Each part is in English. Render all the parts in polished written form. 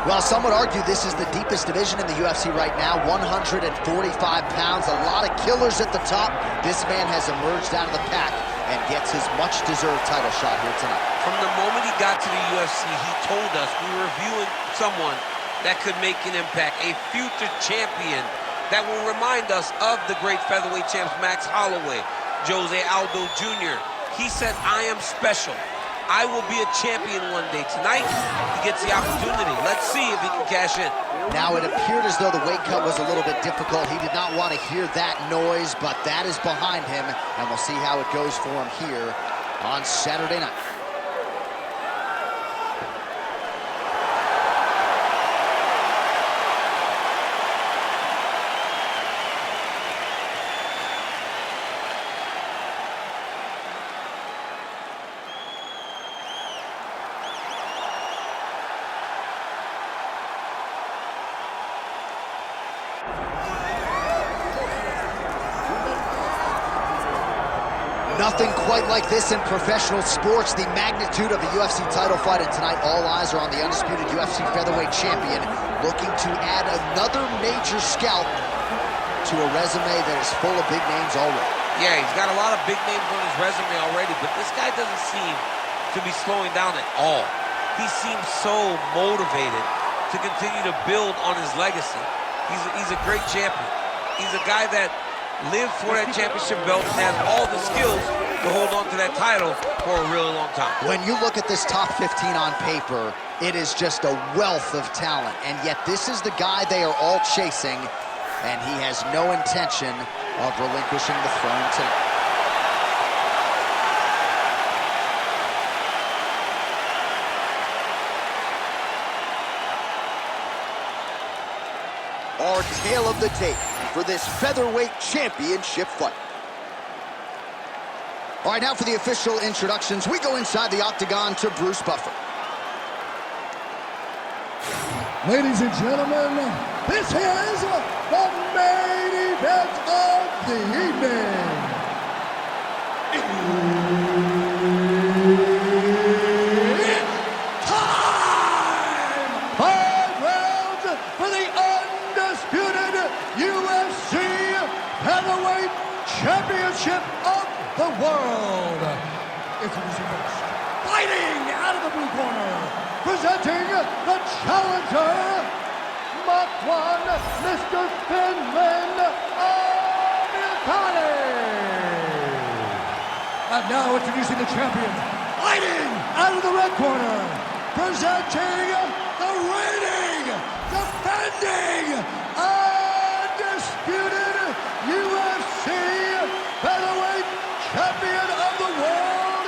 Well, some would argue this is the deepest division in the UFC right now, 145 pounds, a lot of killers at the top. This man has emerged out of the pack and gets his much-deserved title shot here tonight. From the moment he got to the UFC, he told us we were viewing someone that could make an impact, a future champion that will remind us of the great featherweight champs Max Holloway, Jose Aldo Jr. He said, I am special. I will be a champion one day. Tonight, he gets the opportunity. Let's see if he can cash in. Now, it appeared as though the weight cut was a little bit difficult. He did not want to hear that noise, but that is behind him, and we'll see how it goes for him here on Saturday night. Nothing quite like this in professional sports. The magnitude of the UFC title fight, and tonight all eyes are on the undisputed UFC featherweight champion, looking to add another major scalp to a resume that is full of big names already. Yeah, he's got a lot of big names on his resume already, but this guy doesn't seem to be slowing down at all. He seems so motivated to continue to build on his legacy. He's a great champion. He's a guy that lived for that championship belt and has all the skills to hold on to that title for a really long time. When you look at this top 15 on paper, it is just a wealth of talent, and yet this is the guy they are all chasing, and he has no intention of relinquishing the throne tonight. Our tale of the tape for this featherweight championship fight. All right, now for the official introductions, we go inside the octagon to Bruce Buffer. Ladies and gentlemen, this is the main event of the evening. It's time! 5 rounds for the undisputed UFC Heavyweight Championship of the world. Introducing first, fighting out of the blue corner, presenting the challenger, Makwan Mr. Finland Amirkhani. And now introducing the champion, fighting out of the red corner, presenting the reigning, defending, undisputed UFC featherweight champion of the world,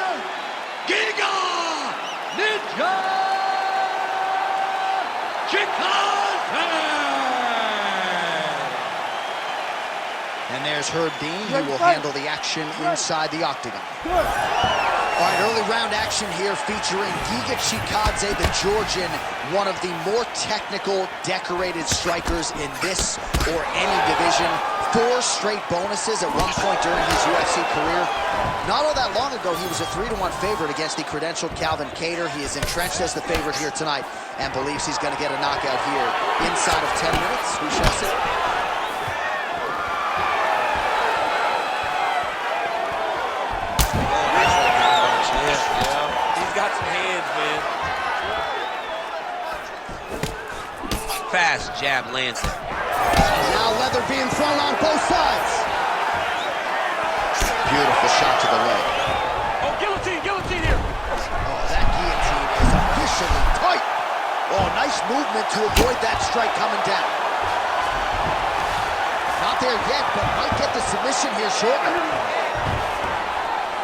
Giga Chikadze! And there's Herb Dean, who will handle the action inside the octagon. All right, early round action here featuring Giga Chikadze, the Georgian, one of the more technical, decorated strikers in this or any division. 4 straight bonuses at one point during his UFC career. Not all that long ago, he was a 3-1 favorite against the credentialed Calvin Kattar. He is entrenched as the favorite here tonight and believes he's going to get a knockout here inside of 10 minutes. We shall see. He's got some hands, man. Fast jab lands it. Now leather being thrown on both sides. Beautiful shot to the leg. Oh, guillotine here. Oh, that guillotine is officially tight. Oh, nice movement to avoid that strike coming down. Not there yet, but might get the submission here shortly.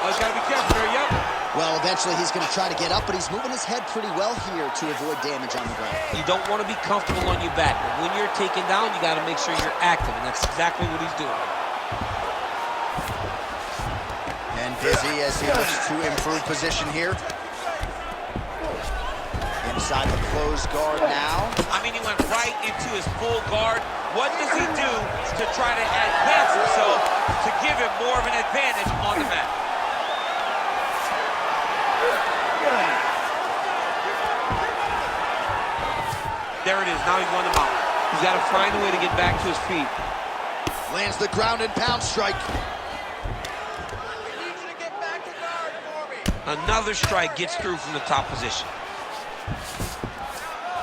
Oh, he's got to be careful there, yep. Well, eventually he's going to try to get up, but he's moving his head pretty well here to avoid damage on the ground. You don't want to be comfortable on your back, but when you're taken down, you got to make sure you're active, and that's exactly what he's doing. And Dizzy as he looks to improve position here. Inside the closed guard now. I mean, he went right into his full guard. What does he do to try to advance himself to give him more of an advantage on the mat? There it is. Now he's won him out. He's got to find a way to get back to his feet. Lands the ground and pound strike. Another strike gets through from the top position.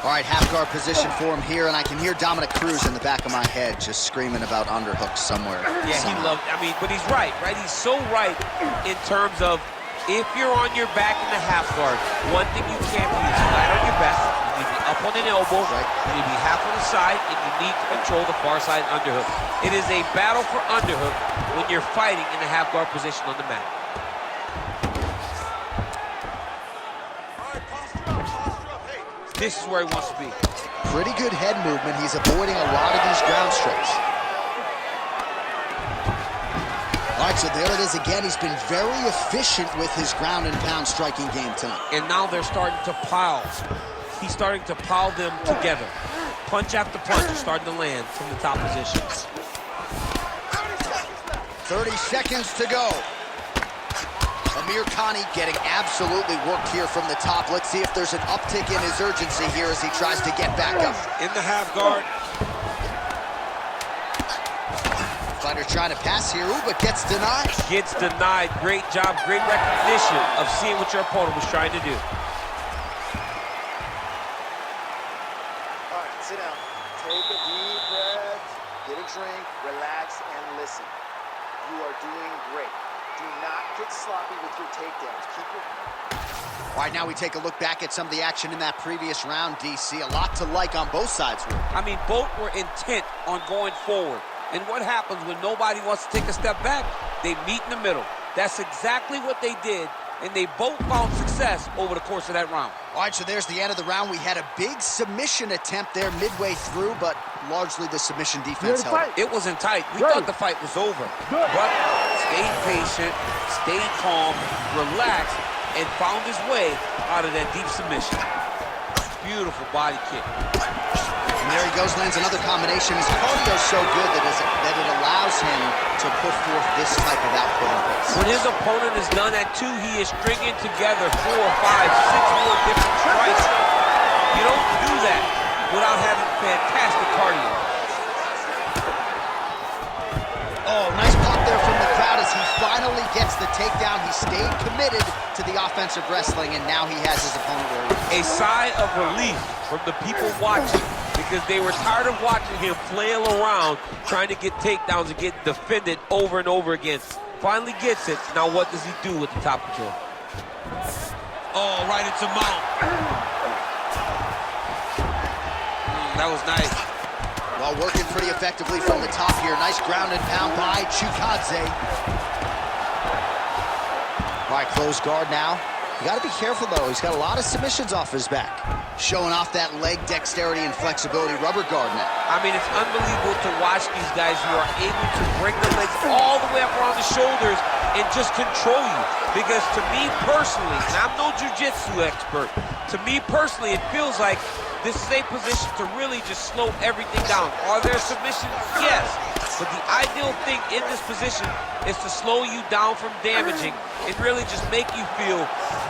All right, half guard position for him here, and I can hear Dominic Cruz in the back of my head just screaming about underhooks somewhere. Yeah, he loved, I mean, but he's right? He's so right in terms of if you're on your back in the half guard, one thing you can't do is flat on your back. You need to be up on an elbow, you need to be half on the side, and you need to control the far side underhook. It is a battle for underhook when you're fighting in the half guard position on the mat. This is where he wants to be. Pretty good head movement. He's avoiding a lot of these ground strikes. All right, so there it is again. He's been very efficient with his ground and pound striking game tonight. And now they're starting to pile. He's starting to pile them together. Punch after punch is starting to land from the top position. 30 seconds to go. Amirkhani getting absolutely worked here from the top. Let's see if there's an uptick in his urgency here as he tries to get back up. In the half guard. Fighter trying to pass here, but gets denied. Gets denied. Great job, great recognition of seeing what your opponent was trying to do. All right, sit down. Take a deep breath, get a drink, relax, and listen. You are doing great. Do not get sloppy with your takedowns. Keep your... All right, now we take a look back at some of the action in that previous round, DC. A lot to like on both sides. I mean, both were intent on going forward. And what happens when nobody wants to take a step back? They meet in the middle. That's exactly what they did, and they both found success over the course of that round. All right, so there's the end of the round. We had a big submission attempt there midway through, but largely the submission defense held it. It wasn't tight. We thought the fight was over. But stayed patient, stayed calm, relaxed, and found his way out of that deep submission. Beautiful body kick. And there he goes, lands another combination. His cardio is so good that it allows him to put forth this type of output on pace. When his opponent is done at 2, he is stringing together 4, 5, 6 more different strikes. You don't do that without having fantastic cardio. Oh, nice pop there from the crowd as he finally gets the takedown. He stayed committed to the offensive wrestling, and now he has his opponent where he is. A sigh of relief from the people watching, because they were tired of watching him flail around trying to get takedowns and get defended over and over again. Finally gets it. Now what does he do with the top control? Oh, right into mount. That was nice. Well, working pretty effectively from the top here. Nice ground and pound by Chikadze. All right, close guard now. You got to be careful, though. He's got a lot of submissions off his back. Showing off that leg dexterity and flexibility. Rubber guard now. I mean, it's unbelievable to watch these guys who are able to bring the legs all the way up around the shoulders and just control you. Because to me personally, and I'm no jiu-jitsu expert, to me personally, it feels like this is a position to really just slow everything down. Are there submissions? Yes. But the ideal thing in this position is to slow you down from damaging and really just make you feel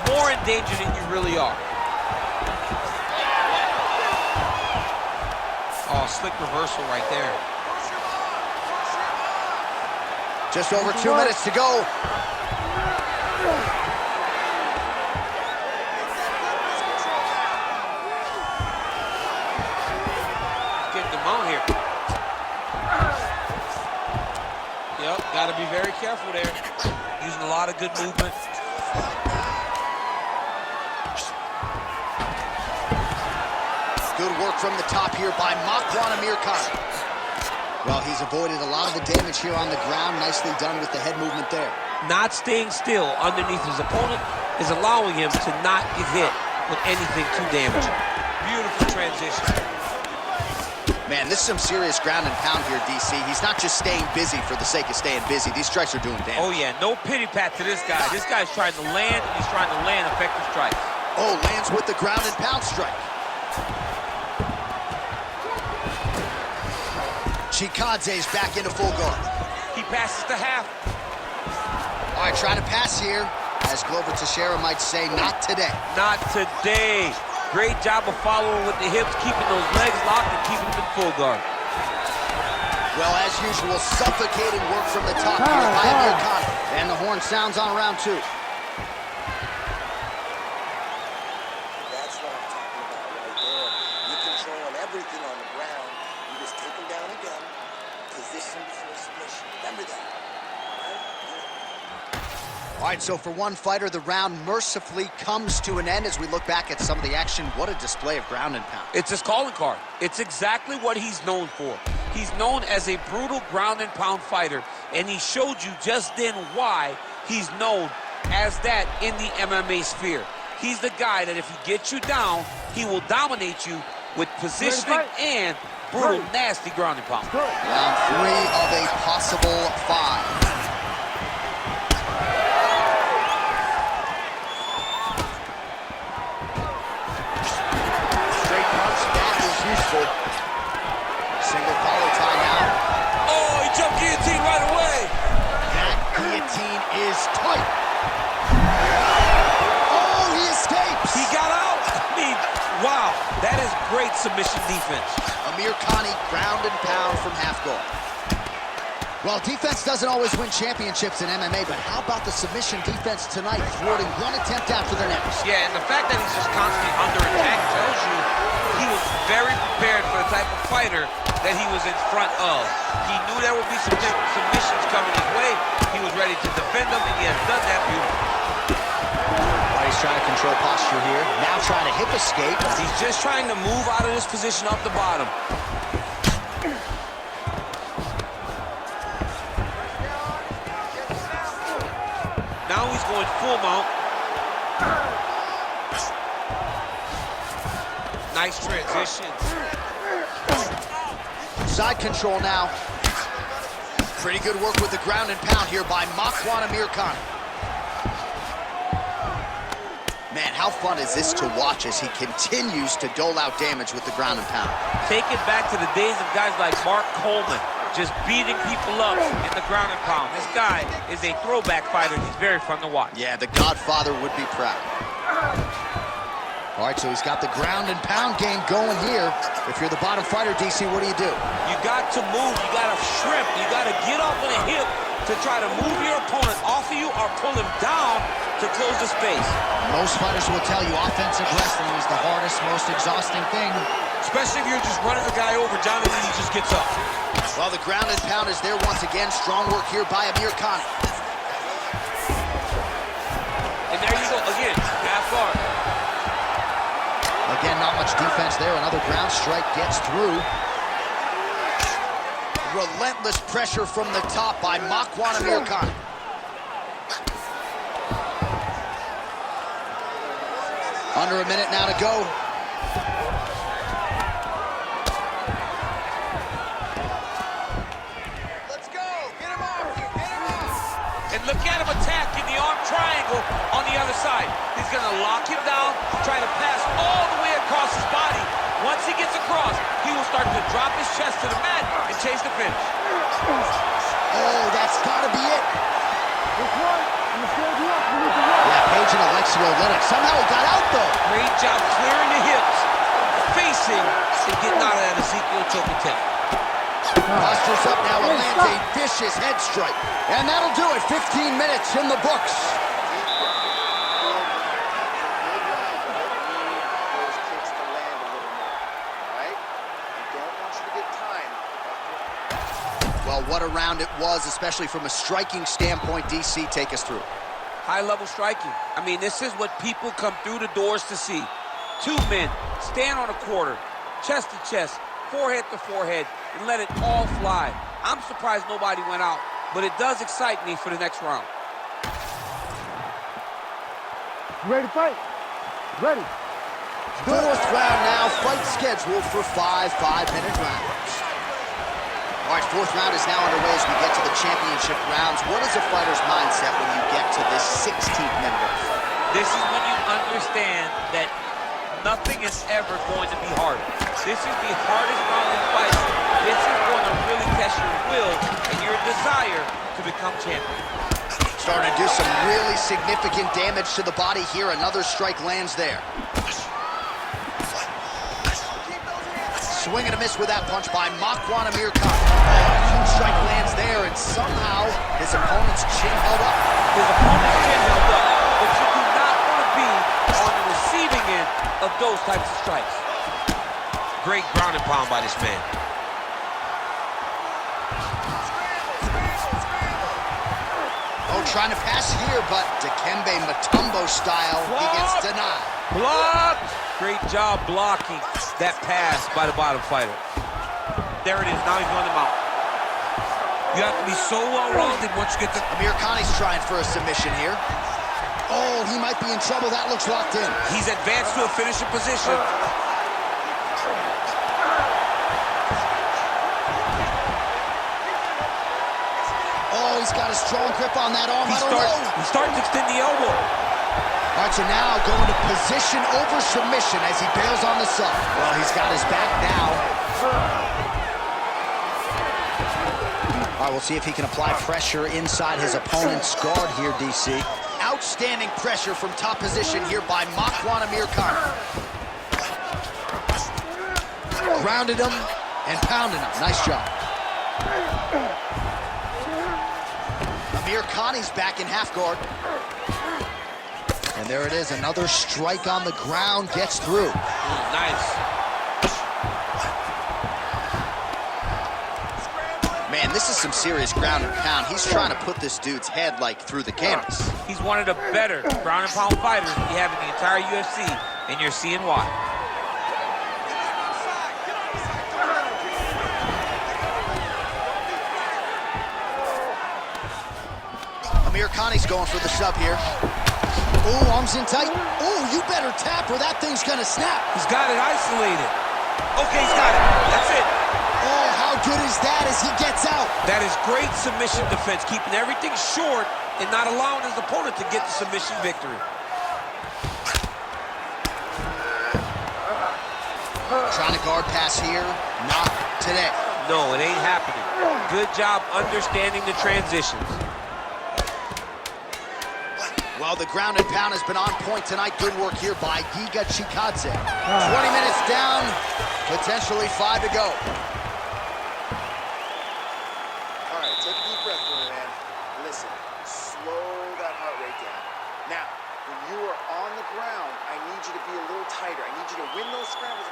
more in danger than you really are. Oh, slick reversal right there. Just over 2 minutes to go. Getting them out here. Yep, got to be very careful there. Using a lot of good movement. Good work from the top here by Makwan Amirkhani. Well, he's avoided a lot of the damage here on the ground. Nicely done with the head movement there. Not staying still underneath his opponent is allowing him to not get hit with anything too damaging. Beautiful transition. Man, this is some serious ground and pound here, DC. He's not just staying busy for the sake of staying busy. These strikes are doing damage. Oh, yeah. No pity pat to this guy. This guy's trying to land, and he's trying to land effective strikes. Oh, lands with the ground and pound strike. Chikadze's back into full guard. He passes to half. All right, trying to pass here. As Glover Teixeira might say, not today. Not today. Great job of following with the hips, keeping those legs locked and keeping them in full guard. Well, as usual, suffocating work from the top here by Amirkhani. And the horn sounds on round 2. That's what I'm talking about right there. You're controlling everything on the ground. You just take them down again. Position for submission. Remember that. All right, so for one fighter, the round mercifully comes to an end as we look back at some of the action. What a display of ground and pound. It's his calling card. It's exactly what he's known for. He's known as a brutal ground and pound fighter, and he showed you just then why he's known as that in the MMA sphere. He's the guy that if he gets you down, he will dominate you with positioning and brutal, nasty ground and pound. Round 3 of a possible 5. Useful. Single collar tie now. Oh, he jumped guillotine right away. That guillotine is tight. Oh, he escapes. He got out. I mean, wow, that is great submission defense. Amirkhani ground and pound from half guard. Well, defense doesn't always win championships in MMA, but how about the submission defense tonight, thwarting one attempt after the next? Yeah, and the fact that he's just constantly under attack tells you he was very prepared for the type of fighter that he was in front of. He knew there would be some submissions coming his way. He was ready to defend them, and he has done that beautifully. Well, he's trying to control posture here. Now trying to hip escape. He's just trying to move out of this position off the bottom. Now he's going full mount. Nice transition. Side control now. Pretty good work with the ground and pound here by Makwan Amirkhani. Man, how fun is this to watch as he continues to dole out damage with the ground and pound. Take it back to the days of guys like Mark Coleman, just beating people up in the ground and pound. This guy is a throwback fighter. He's very fun to watch. Yeah, the Godfather would be proud. All right, so he's got the ground and pound game going here. If you're the bottom fighter, DC, what do? You got to move. You got to shrimp. You got to get off on a hip to try to move your opponent off of you or pull him down to close the space. Most fighters will tell you offensive wrestling is the hardest, most exhausting thing. Especially if you're just running the guy over, John, and then he just gets up. Well, the ground and pound is there once again. Strong work here by Amirkhani. And there you go, again, half guard. Again, not much defense there. Another ground strike gets through. Relentless pressure from the top by Makwan Amirkhani. Under a minute now to go. Let's go. Get him off you. Get him off. And look at him attacking the arm triangle on the other side. He's going to lock him down, try to pass all the way across his body. Once he gets across, he will start to drop his chest to the mat and chase the finish. Oh, that's got to be it. Yeah, Page and Alexio Leonard. Somehow he got out, though. Great job clearing the hips, facing, and getting out of that Ezekiel choke attempt. Postures up now and lands a vicious head strike. And that'll do it. 15 minutes in the books. Well, what a round it was, especially from a striking standpoint. DC, take us through. High-level striking. I mean, this is what people come through the doors to see. Two men stand on a quarter, chest to chest, forehead to forehead, and let it all fly. I'm surprised nobody went out, but it does excite me for the next round. Ready to fight? Ready. Fourth round now, fight scheduled for 5 5-minute rounds. All right, fourth round is now underway as we get to the championship rounds. What is a fighter's mindset when you get to this 16th minute of the fight? This is when you understand that nothing is ever going to be harder. This is the hardest round in fighting. This is going to really test your will and your desire to become champion. Starting to do some really significant damage to the body here. Another strike lands there. Swing and a miss with that punch by Makwan Amirkhani. Huge strike lands there, and somehow his opponent's chin held up. His opponent's chin held up, but you do not want to be on the receiving end of those types of strikes. Great ground and pound by this man. Oh, trying to pass here, but Dikembe Mutombo style, he gets denied. Blocked! Great job blocking that pass by the bottom fighter. There it is, now he's on the mount. You have to be so well-rounded once you get to... Amirkhani's trying for a submission here. Oh, he might be in trouble, that looks locked in. He's advanced to a finishing position. Oh, he's got a strong grip on that arm. He's starting to extend the elbow. All right, so now going to position over submission as he bails on the sub. Well, he's got his back now. All right, we'll see if he can apply pressure inside his opponent's guard here, DC. Outstanding pressure from top position here by Makwan Amirkhani. Grounded him and pounded him. Nice job. Amirkhani's back in half guard. And there it is, another strike on the ground, gets through. Nice. Man, this is some serious ground and pound. He's trying to put this dude's head, like, through the canvas. He's one of the better ground and pound fighters we have in the entire UFC, and you're seeing why. Amirkhani's going for the sub here. Oh, arms in tight. Oh, you better tap or that thing's gonna snap. He's got it isolated. Okay, he's got it. That's it. Oh, how good is that as he gets out? That is great submission defense, keeping everything short and not allowing his opponent to get the submission victory. Trying to guard pass here. Not today. No, it ain't happening. Good job understanding the transitions. Well, the ground and pound has been on point tonight. Good work here by Giga Chikadze. 20 minutes down, potentially 5 to go. All right, take a deep breath for me, man. Listen, slow that heart rate down. Now, when you are on the ground, I need you to be a little tighter. I need you to win those scrambles.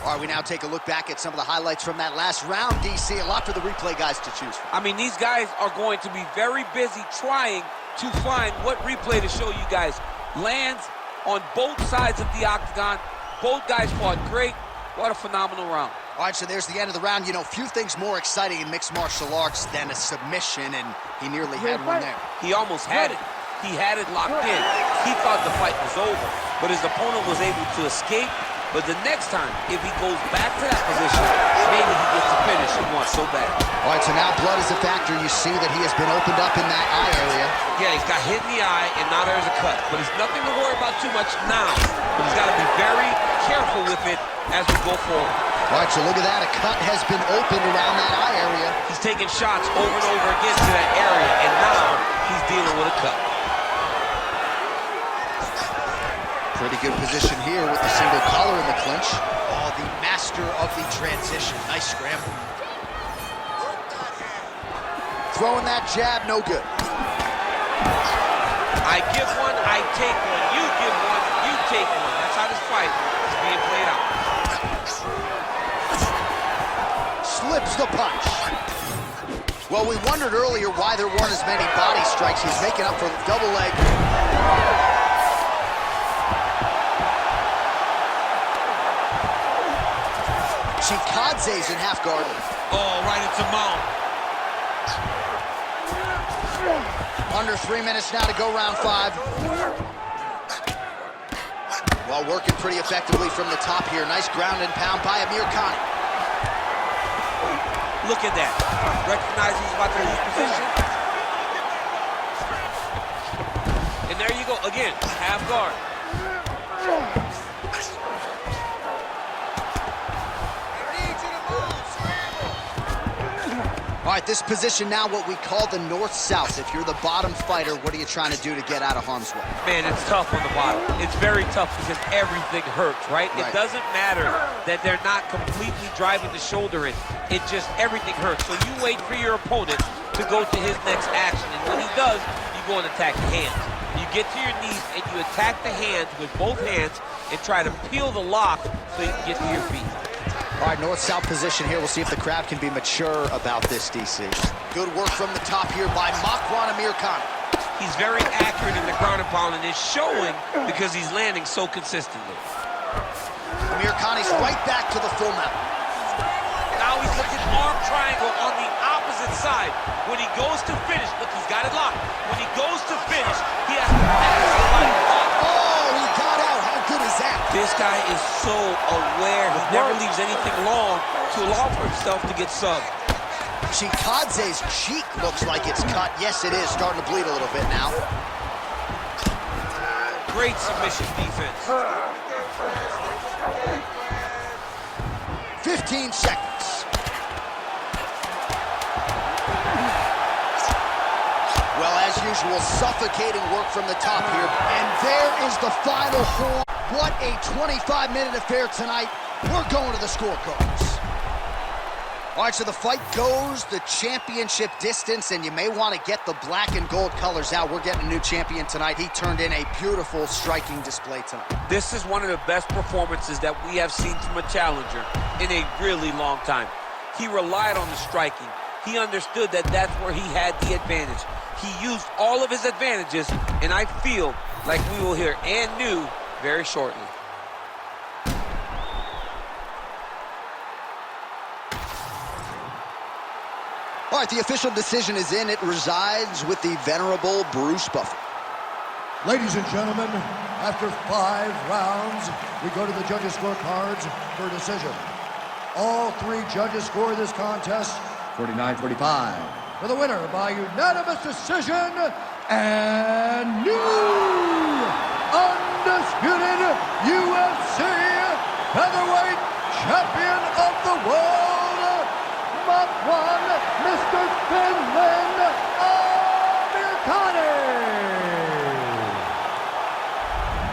All right, we now take a look back at some of the highlights from that last round, DC. A lot for the replay guys to choose from. I mean, these guys are going to be very busy trying to find what replay to show you guys. Lands on both sides of the octagon. Both guys fought great. What a phenomenal round. All right, so there's the end of the round. You know, few things more exciting in mixed martial arts than a submission, and he nearly had one there. He almost had it. He had it locked in. He thought the fight was over, but his opponent was able to escape. But the next time, if he goes back to that position, maybe he gets a finish he wants so bad. All right, so now blood is a factor. You see that he has been opened up in that eye area. Yeah, he's got hit in the eye, and now there's a cut. But it's nothing to worry about too much now. But he's got to be very careful with it as we go forward. All right, so look at that. A cut has been opened around that eye area. He's taking shots over and over again to that area, and now he's dealing with a cut. Pretty good position here with the single collar in the clinch. Oh, the master of the transition. Nice scramble. Throwing that jab, no good. I give one, I take one. You give one, you take one. That's how this fight is being played out. Slips the punch. Well, we wondered earlier why there weren't as many body strikes. He's making up for the double leg. Chikadze's in half guard. Oh, right into mount. Under 3 minutes now to go round 5. Well, working pretty effectively from the top here. Nice ground and pound by Amirkhani. Look at that. Recognize he's about to lose position. And there you go. Again, half guard. All All right, this position now, what we call the north-south. If you're the bottom fighter, what are you trying to do to get out of harm's way? Man, it's tough on the bottom. It's very tough because everything hurts, right? It doesn't matter that they're not completely driving the shoulder in. It just, everything hurts. So you wait for your opponent to go to his next action. And when he does, you go and attack the hands. You get to your knees and you attack the hands with both hands and try to peel the lock so you can get to your feet. All right, north-south position here. We'll see if the crowd can be mature about this, DC. Good work from the top here by Makwan Amirkhani. He's very accurate in the ground and pound, and it's showing because he's landing so consistently. Amirkhani's right back to the full mount. Now he's looking arm triangle on the opposite side. When he goes to finish, look, he's got it locked. When he goes to finish, he has to pass somebody off. Oh, he got out. How good is that? This guy is so aware. He never leaves anything long to allow for himself to get subbed. Chikadze's cheek looks like it's cut. Yes, it is. Starting to bleed a little bit now. Great submission defense. 15 seconds. Well, as usual, suffocating work from the top here. And there is the final horn. What a 25-minute affair tonight. We're going to the scorecards. All right, so the fight goes the championship distance, and you may want to get the black and gold colors out. We're getting a new champion tonight. He turned in a beautiful striking display tonight. This is one of the best performances that we have seen from a challenger in a really long time. He relied on the striking. He understood that that's where he had the advantage. He used all of his advantages, and I feel like we will hear and new very shortly. All right, the official decision is in. It resides with the venerable Bruce Buffer. Ladies and gentlemen, after 5 rounds, we go to the judges' scorecards for a decision. All 3 judges score this contest 49-45. For the winner by unanimous decision and new undisputed UFC featherweight champion of the world, Makwan Mr. Finland Amirkhani.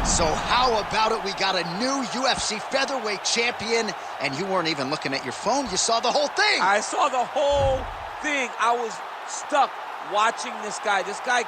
So how about it? We got a new UFC featherweight champion, and you weren't even looking at your phone. You saw the whole thing. I saw the whole thing. I was stuck watching this guy. This guy